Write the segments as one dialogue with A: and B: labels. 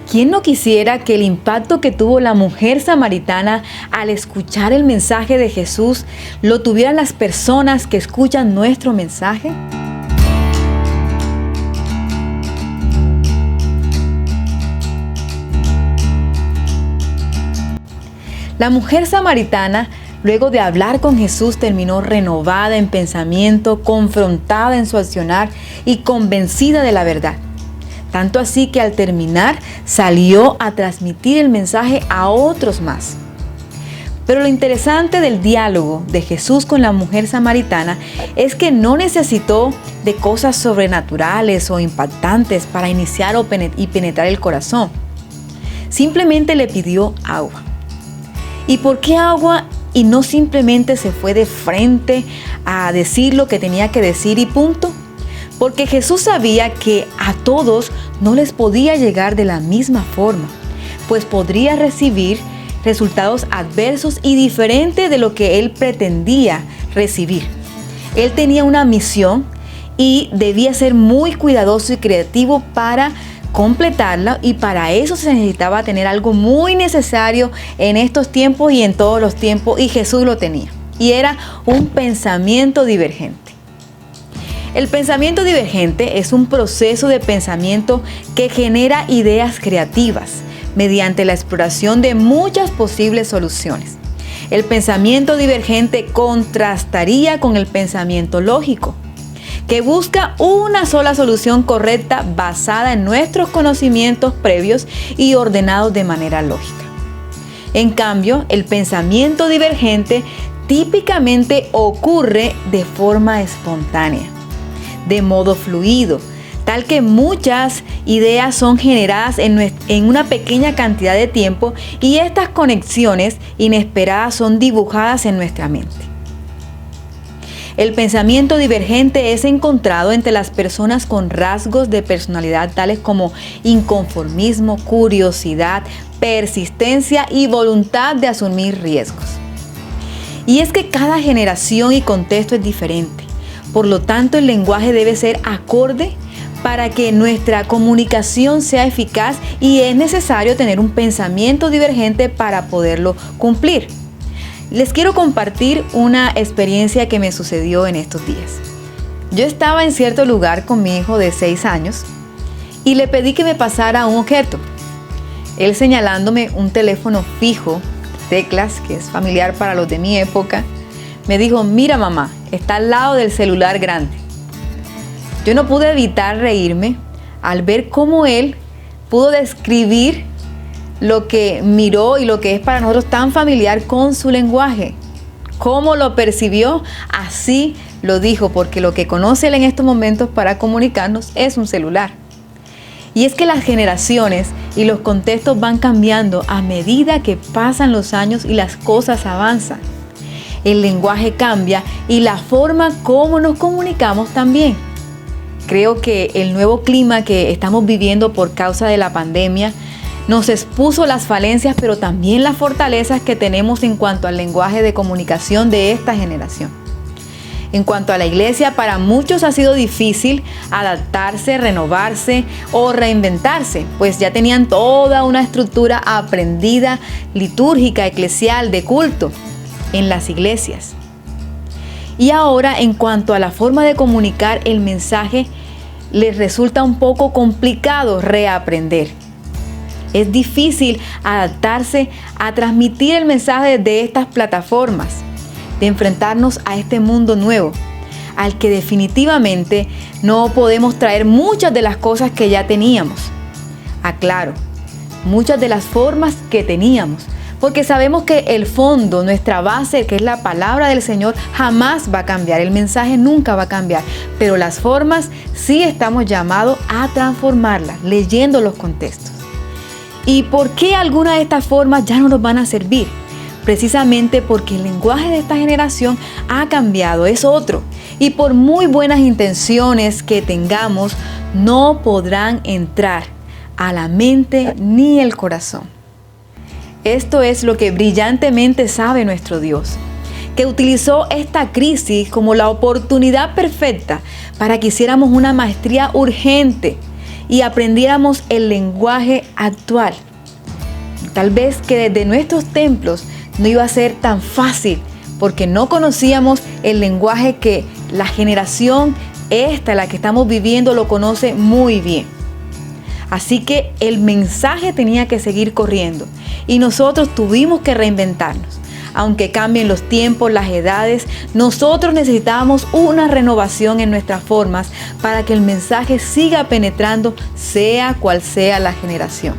A: ¿Quién no quisiera que el impacto que tuvo la mujer samaritana al escuchar el mensaje de Jesús lo tuvieran las personas que escuchan nuestro mensaje? La mujer samaritana, luego de hablar con Jesús, terminó renovada en pensamiento, confrontada en su accionar y convencida de la verdad. Tanto así que al terminar salió a transmitir el mensaje a otros más. Pero lo interesante del diálogo de Jesús con la mujer samaritana es que no necesitó de cosas sobrenaturales o impactantes para iniciar y penetrar el corazón. Simplemente le pidió agua. ¿Y por qué agua? Y no simplemente se fue de frente a decir lo que tenía que decir y punto. Porque Jesús sabía que a todos no les podía llegar de la misma forma, pues podría recibir resultados adversos y diferentes de lo que él pretendía recibir. Él tenía una misión y debía ser muy cuidadoso y creativo para completarla, y para eso se necesitaba tener algo muy necesario en estos tiempos y en todos los tiempos, y Jesús lo tenía, y era un pensamiento divergente. El pensamiento divergente es un proceso de pensamiento que genera ideas creativas mediante la exploración de muchas posibles soluciones. El pensamiento divergente contrastaría con el pensamiento lógico, que busca una sola solución correcta basada en nuestros conocimientos previos y ordenados de manera lógica. En cambio, el pensamiento divergente típicamente ocurre de forma espontánea, de modo fluido, tal que muchas ideas son generadas en una pequeña cantidad de tiempo, y estas conexiones inesperadas son dibujadas en nuestra mente. El pensamiento divergente es encontrado entre las personas con rasgos de personalidad tales como inconformismo, curiosidad, persistencia y voluntad de asumir riesgos. Y es que cada generación y contexto es diferente. Por lo tanto, el lenguaje debe ser acorde para que nuestra comunicación sea eficaz, y es necesario tener un pensamiento divergente para poderlo cumplir. Les quiero compartir una experiencia que me sucedió en estos días. Yo estaba en cierto lugar con mi hijo de 6 años y le pedí que me pasara un objeto. Él, señalándome un teléfono fijo, teclas, que es familiar para los de mi época, me dijo: mira mamá, está al lado del celular grande. Yo no pude evitar reírme al ver cómo él pudo describir lo que miró y lo que es para nosotros tan familiar con su lenguaje. Cómo lo percibió, así lo dijo, porque lo que conoce él en estos momentos para comunicarnos es un celular. Y es que las generaciones y los contextos van cambiando a medida que pasan los años y las cosas avanzan. El lenguaje cambia y la forma como nos comunicamos también. Creo que el nuevo clima que estamos viviendo por causa de la pandemia nos expuso las falencias, pero también las fortalezas que tenemos en cuanto al lenguaje de comunicación de esta generación. En cuanto a la iglesia, para muchos ha sido difícil adaptarse, renovarse o reinventarse, pues ya tenían toda una estructura aprendida, litúrgica, eclesial, de culto en las iglesias. Y ahora, en cuanto a la forma de comunicar el mensaje, les resulta un poco complicado reaprender. Es difícil adaptarse a transmitir el mensaje de estas plataformas, de enfrentarnos a este mundo nuevo, al que definitivamente no podemos traer muchas de las cosas que ya teníamos. Aclaro, muchas de las formas que teníamos, porque sabemos que el fondo, nuestra base, que es la palabra del Señor, jamás va a cambiar. El mensaje nunca va a cambiar, pero las formas sí estamos llamados a transformarlas, leyendo los contextos. ¿Y por qué algunas de estas formas ya no nos van a servir? Precisamente porque el lenguaje de esta generación ha cambiado, es otro. Y por muy buenas intenciones que tengamos, no podrán entrar a la mente ni el corazón. Esto es lo que brillantemente sabe nuestro Dios, que utilizó esta crisis como la oportunidad perfecta para que hiciéramos una maestría urgente y aprendiéramos el lenguaje actual. Tal vez que desde nuestros templos no iba a ser tan fácil porque no conocíamos el lenguaje que la generación la que estamos viviendo, lo conoce muy bien. Así que el mensaje tenía que seguir corriendo y nosotros tuvimos que reinventarnos. Aunque cambien los tiempos, las edades, nosotros necesitábamos una renovación en nuestras formas para que el mensaje siga penetrando, sea cual sea la generación.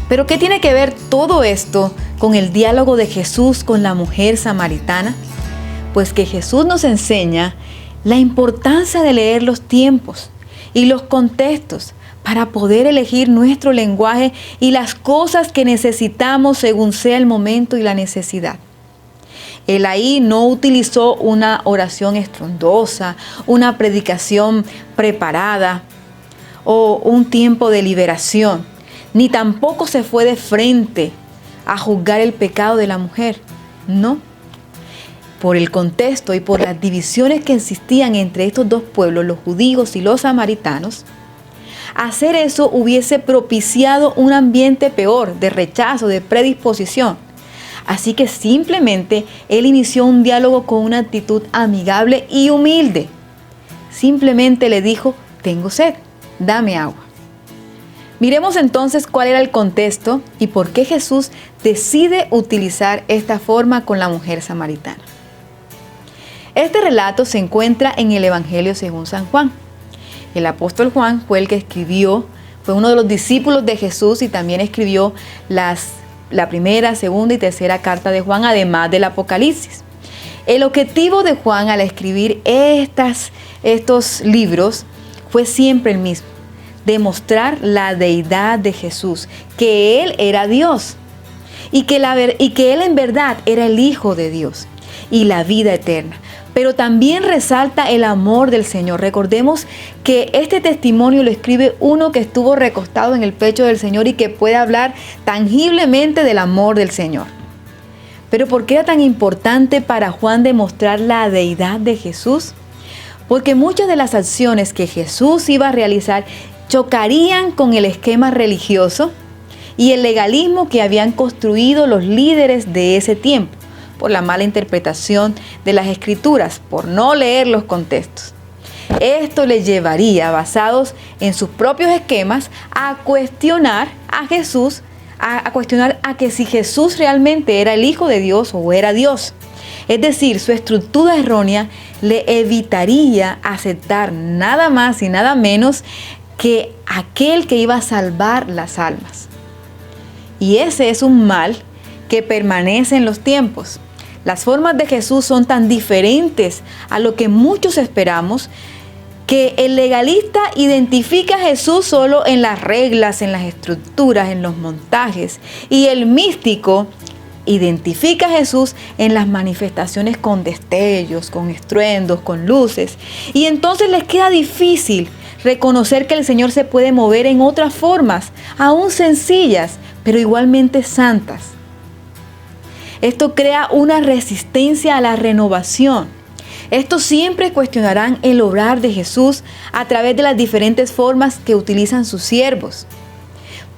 A: Pero ¿qué tiene que ver todo esto con el diálogo de Jesús con la mujer samaritana? Pues que Jesús nos enseña la importancia de leer los tiempos y los contextos para poder elegir nuestro lenguaje y las cosas que necesitamos según sea el momento y la necesidad. Él ahí no utilizó una oración estrondosa, una predicación preparada o un tiempo de liberación, ni tampoco se fue de frente a juzgar el pecado de la mujer. No. Por el contexto y por las divisiones que existían entre estos dos pueblos, los judíos y los samaritanos, hacer eso hubiese propiciado un ambiente peor, de rechazo, de predisposición. Así que simplemente él inició un diálogo con una actitud amigable y humilde. Simplemente le dijo: tengo sed, dame agua. Miremos entonces cuál era el contexto y por qué Jesús decide utilizar esta forma con la mujer samaritana. Este relato se encuentra en el Evangelio según San Juan. El apóstol Juan fue el que escribió, fue uno de los discípulos de Jesús y también escribió la primera, segunda y tercera carta de Juan, además del Apocalipsis. El objetivo de Juan al escribir estos libros fue siempre el mismo: demostrar la deidad de Jesús, que Él era Dios y que Él en verdad era el Hijo de Dios y la vida eterna. Pero también resalta el amor del Señor. Recordemos que este testimonio lo escribe uno que estuvo recostado en el pecho del Señor y que puede hablar tangiblemente del amor del Señor. Pero ¿por qué era tan importante para Juan demostrar la deidad de Jesús? Porque muchas de las acciones que Jesús iba a realizar chocarían con el esquema religioso y el legalismo que habían construido los líderes de ese tiempo, por la mala interpretación de las Escrituras, por no leer los contextos. Esto les llevaría, basados en sus propios esquemas, a cuestionar a Jesús, a cuestionar a que si Jesús realmente era el Hijo de Dios o era Dios. Es decir, su estructura errónea le evitaría aceptar nada más y nada menos que aquel que iba a salvar las almas. Y ese es un mal que permanece en los tiempos. Las formas de Jesús son tan diferentes a lo que muchos esperamos, que el legalista identifica a Jesús solo en las reglas, en las estructuras, en los montajes, y el místico identifica a Jesús en las manifestaciones con destellos, con estruendos, con luces. Y entonces les queda difícil reconocer que el Señor se puede mover en otras formas, aún sencillas, pero igualmente santas. Esto crea una resistencia a la renovación. Estos siempre cuestionarán el obrar de Jesús a través de las diferentes formas que utilizan sus siervos,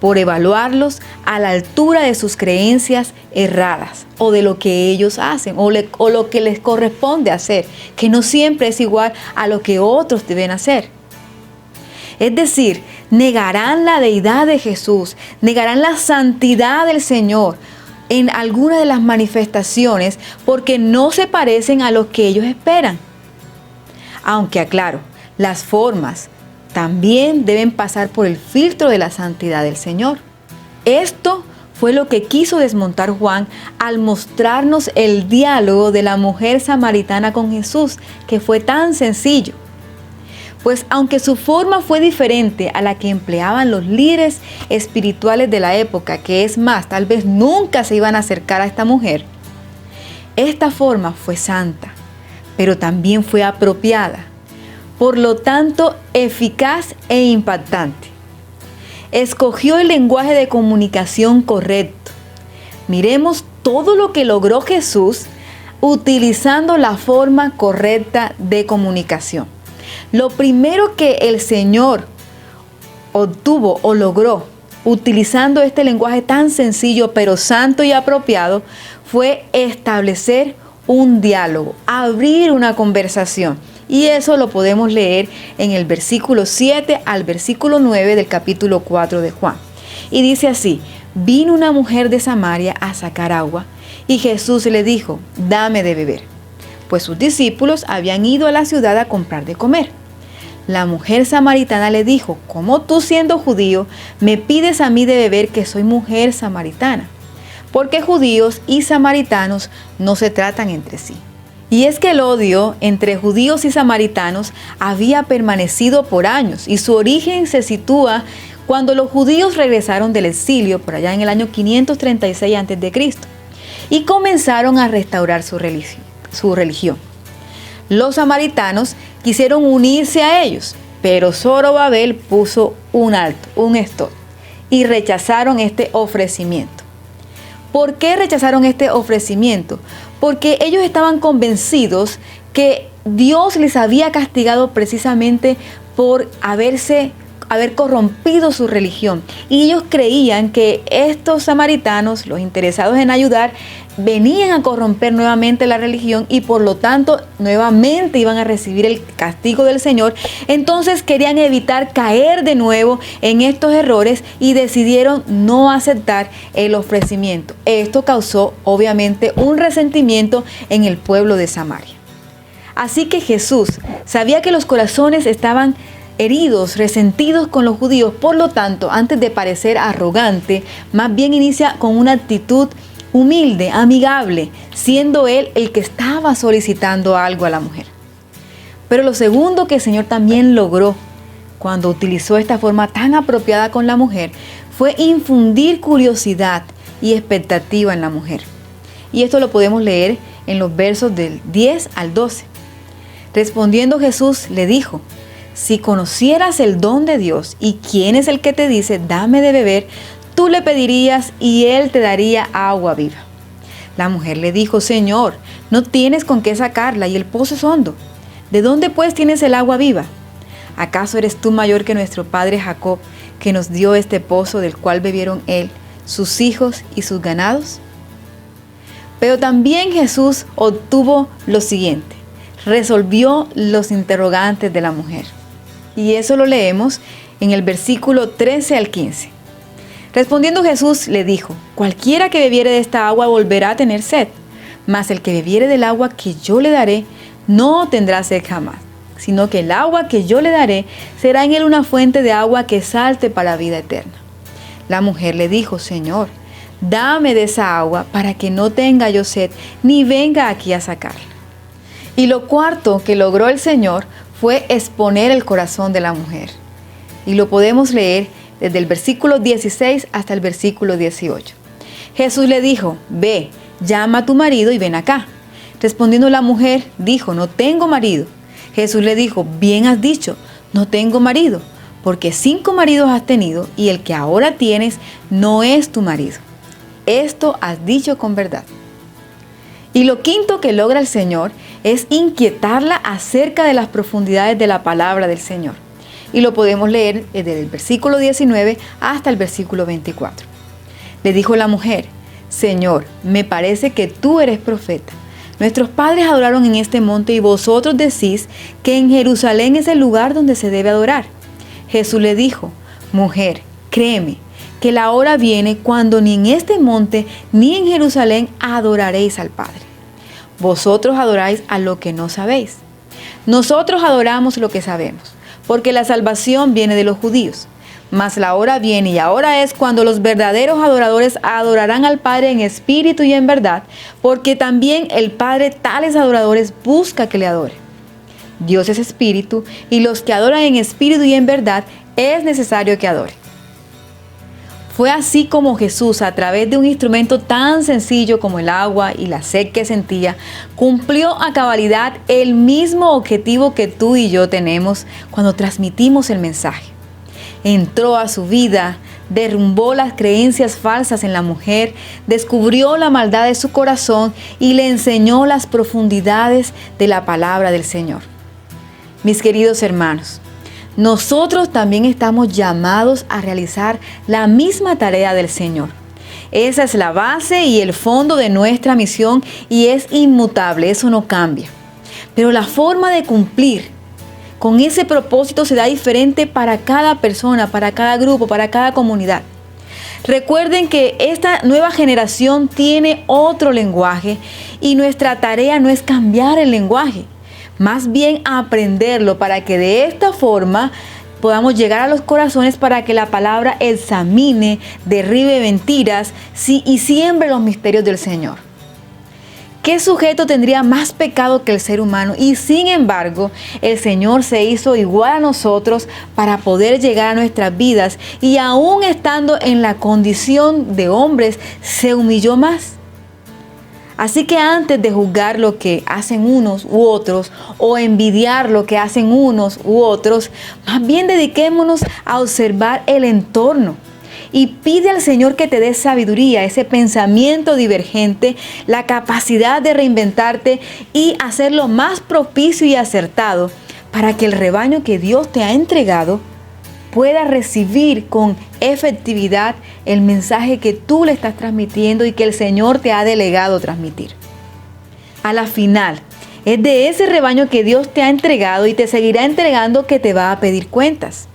A: por evaluarlos a la altura de sus creencias erradas o de lo que ellos hacen o lo que les corresponde hacer, que no siempre es igual a lo que otros deben hacer. Es decir, negarán la deidad de Jesús, negarán la santidad del Señor en alguna de las manifestaciones porque no se parecen a lo que ellos esperan. Aunque aclaro, las formas también deben pasar por el filtro de la santidad del Señor. Esto fue lo que quiso desmontar Juan al mostrarnos el diálogo de la mujer samaritana con Jesús, que fue tan sencillo. Pues aunque su forma fue diferente a la que empleaban los líderes espirituales de la época, que es más, tal vez nunca se iban a acercar a esta mujer, esta forma fue santa, pero también fue apropiada, por lo tanto eficaz e impactante. Escogió el lenguaje de comunicación correcto. Miremos todo lo que logró Jesús utilizando la forma correcta de comunicación. Lo primero que el Señor obtuvo o logró utilizando este lenguaje tan sencillo pero santo y apropiado fue establecer un diálogo, abrir una conversación. Y eso lo podemos leer en el versículo 7 al versículo 9 del capítulo 4 de Juan. Y dice así: vino una mujer de Samaria a sacar agua y Jesús le dijo: dame de beber, pues sus discípulos habían ido a la ciudad a comprar de comer. La mujer samaritana le dijo: ¿cómo tú, siendo judío, me pides a mí de beber, que soy mujer samaritana? Porque judíos y samaritanos no se tratan entre sí. Y es que el odio entre judíos y samaritanos había permanecido por años, y su origen se sitúa cuando los judíos regresaron del exilio por allá en el año 536 a.C. y comenzaron a restaurar su religión. Los samaritanos quisieron unirse a ellos, pero Zorobabel puso un alto, un stop, y rechazaron este ofrecimiento. ¿Por qué rechazaron este ofrecimiento? Porque ellos estaban convencidos que Dios les había castigado precisamente por haber corrompido su religión. Y ellos creían que estos samaritanos, los interesados en ayudar, venían a corromper nuevamente la religión y por lo tanto nuevamente iban a recibir el castigo del Señor. Entonces querían evitar caer de nuevo en estos errores y decidieron no aceptar el ofrecimiento. Esto causó obviamente un resentimiento en el pueblo de Samaria. Así que Jesús sabía que los corazones estaban heridos, resentidos con los judíos. Por lo tanto, antes de parecer arrogante, más bien inicia con una actitud humilde, amigable, siendo él el que estaba solicitando algo a la mujer. Pero lo segundo que el Señor también logró cuando utilizó esta forma tan apropiada con la mujer fue infundir curiosidad y expectativa en la mujer. Y esto lo podemos leer en los versos del 10 al 12. Respondiendo Jesús le dijo: si conocieras el don de Dios y quién es el que te dice dame de beber, tú le pedirías y él te daría agua viva. La mujer le dijo: Señor, no tienes con qué sacarla y el pozo es hondo. ¿De dónde pues tienes el agua viva? ¿Acaso eres tú mayor que nuestro padre Jacob, que nos dio este pozo del cual bebieron él, sus hijos y sus ganados? Pero también Jesús obtuvo lo siguiente: resolvió los interrogantes de la mujer. Y eso lo leemos en el versículo 13 al 15. Respondiendo Jesús le dijo: cualquiera que bebiere de esta agua volverá a tener sed, mas el que bebiere del agua que yo le daré no tendrá sed jamás, sino que el agua que yo le daré será en él una fuente de agua que salte para vida eterna. La mujer le dijo: Señor, dame de esa agua para que no tenga yo sed, ni venga aquí a sacarla. Y lo cuarto que logró el Señor fue exponer el corazón de la mujer. Y lo podemos leer desde el versículo 16 hasta el versículo 18. Jesús le dijo: ve, llama a tu marido y ven acá. Respondiendo la mujer, dijo: no tengo marido. Jesús le dijo: bien has dicho, no tengo marido, porque 5 maridos has tenido y el que ahora tienes no es tu marido. Esto has dicho con verdad. Y lo quinto que logra el Señor es inquietarla acerca de las profundidades de la palabra del Señor. Y lo podemos leer desde el versículo 19 hasta el versículo 24. Le dijo la mujer: Señor, me parece que tú eres profeta. Nuestros padres adoraron en este monte y vosotros decís que en Jerusalén es el lugar donde se debe adorar. Jesús le dijo: mujer, créeme, que la hora viene cuando ni en este monte ni en Jerusalén adoraréis al Padre. Vosotros adoráis a lo que no sabéis. Nosotros adoramos lo que sabemos, porque la salvación viene de los judíos. Mas la hora viene y ahora es cuando los verdaderos adoradores adorarán al Padre en espíritu y en verdad, porque también el Padre tales adoradores busca que le adoren. Dios es espíritu y los que adoran en espíritu y en verdad es necesario que adoren. Fue así como Jesús, a través de un instrumento tan sencillo como el agua y la sed que sentía, cumplió a cabalidad el mismo objetivo que tú y yo tenemos cuando transmitimos el mensaje. Entró a su vida, derrumbó las creencias falsas en la mujer, descubrió la maldad de su corazón y le enseñó las profundidades de la palabra del Señor. Mis queridos hermanos, nosotros también estamos llamados a realizar la misma tarea del Señor. Esa es la base y el fondo de nuestra misión y es inmutable, eso no cambia. Pero la forma de cumplir con ese propósito será diferente para cada persona, para cada grupo, para cada comunidad. Recuerden que esta nueva generación tiene otro lenguaje y nuestra tarea no es cambiar el lenguaje, más bien aprenderlo para que de esta forma podamos llegar a los corazones para que la palabra examine, derribe mentiras y siembre los misterios del Señor. ¿Qué sujeto tendría más pecado que el ser humano? Y sin embargo, el Señor se hizo igual a nosotros para poder llegar a nuestras vidas y aún estando en la condición de hombres, se humilló más. Así que antes de juzgar lo que hacen unos u otros o envidiar lo que hacen unos u otros, más bien dediquémonos a observar el entorno y pide al Señor que te dé sabiduría, ese pensamiento divergente, la capacidad de reinventarte y hacerlo más propicio y acertado para que el rebaño que Dios te ha entregado pueda recibir con efectividad el mensaje que tú le estás transmitiendo y que el Señor te ha delegado transmitir. A la final, es de ese rebaño que Dios te ha entregado y te seguirá entregando que te va a pedir cuentas.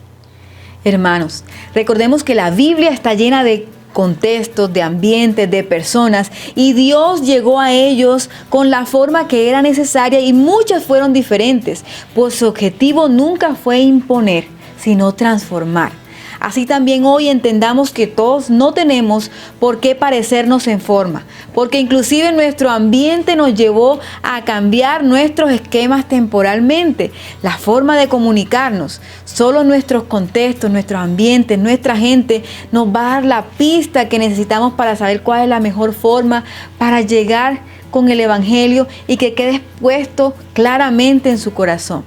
A: Hermanos, recordemos que la Biblia está llena de contextos, de ambientes, de personas y Dios llegó a ellos con la forma que era necesaria y muchas fueron diferentes, pues su objetivo nunca fue imponer, sino transformar. Así también hoy entendamos que todos no tenemos por qué parecernos en forma, porque inclusive nuestro ambiente nos llevó a cambiar nuestros esquemas temporalmente, la forma de comunicarnos. Solo nuestros contextos, nuestros ambientes, nuestra gente nos va a dar la pista que necesitamos para saber cuál es la mejor forma para llegar con el Evangelio y que quede expuesto claramente en su corazón.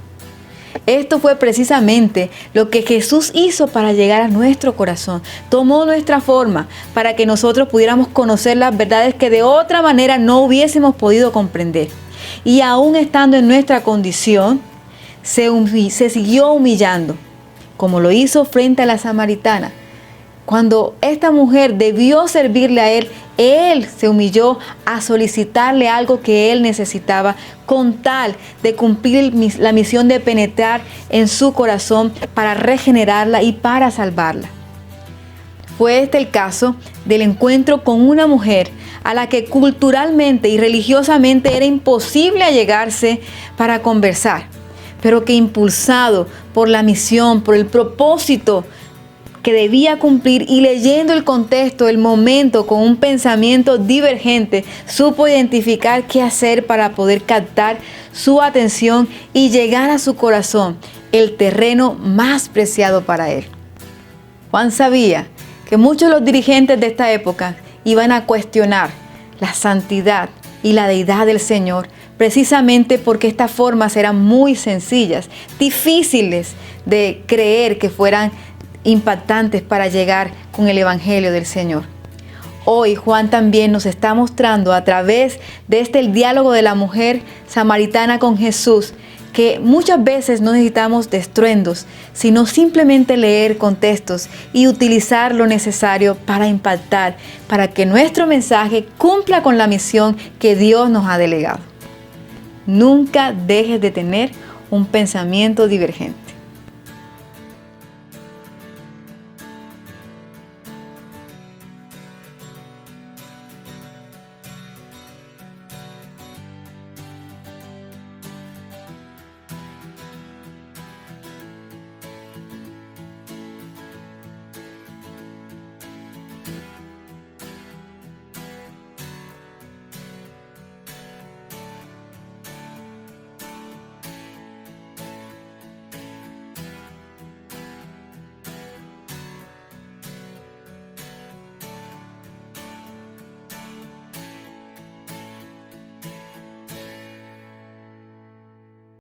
A: Esto fue precisamente lo que Jesús hizo para llegar a nuestro corazón. Tomó nuestra forma para que nosotros pudiéramos conocer las verdades que de otra manera no hubiésemos podido comprender. Y aún estando en nuestra condición, se siguió humillando, como lo hizo frente a la samaritana. Cuando esta mujer debió servirle a él se humilló a solicitarle algo que él necesitaba con tal de cumplir la misión de penetrar en su corazón para regenerarla y para salvarla. Fue este el caso del encuentro con una mujer a la que culturalmente y religiosamente era imposible allegarse para conversar, pero que impulsado por la misión, por el propósito que debía cumplir y leyendo el contexto, el momento, con un pensamiento divergente, supo identificar qué hacer para poder captar su atención y llegar a su corazón, el terreno más preciado para él. Juan sabía que muchos de los dirigentes de esta época iban a cuestionar la santidad y la deidad del Señor, precisamente porque estas formas eran muy sencillas, difíciles de creer que fueran impactantes para llegar con el Evangelio del Señor. Hoy Juan también nos está mostrando a través de el diálogo de la mujer samaritana con Jesús que muchas veces no necesitamos de estruendos, sino simplemente leer contextos y utilizar lo necesario para impactar, para que nuestro mensaje cumpla con la misión que Dios nos ha delegado. Nunca dejes de tener un pensamiento divergente.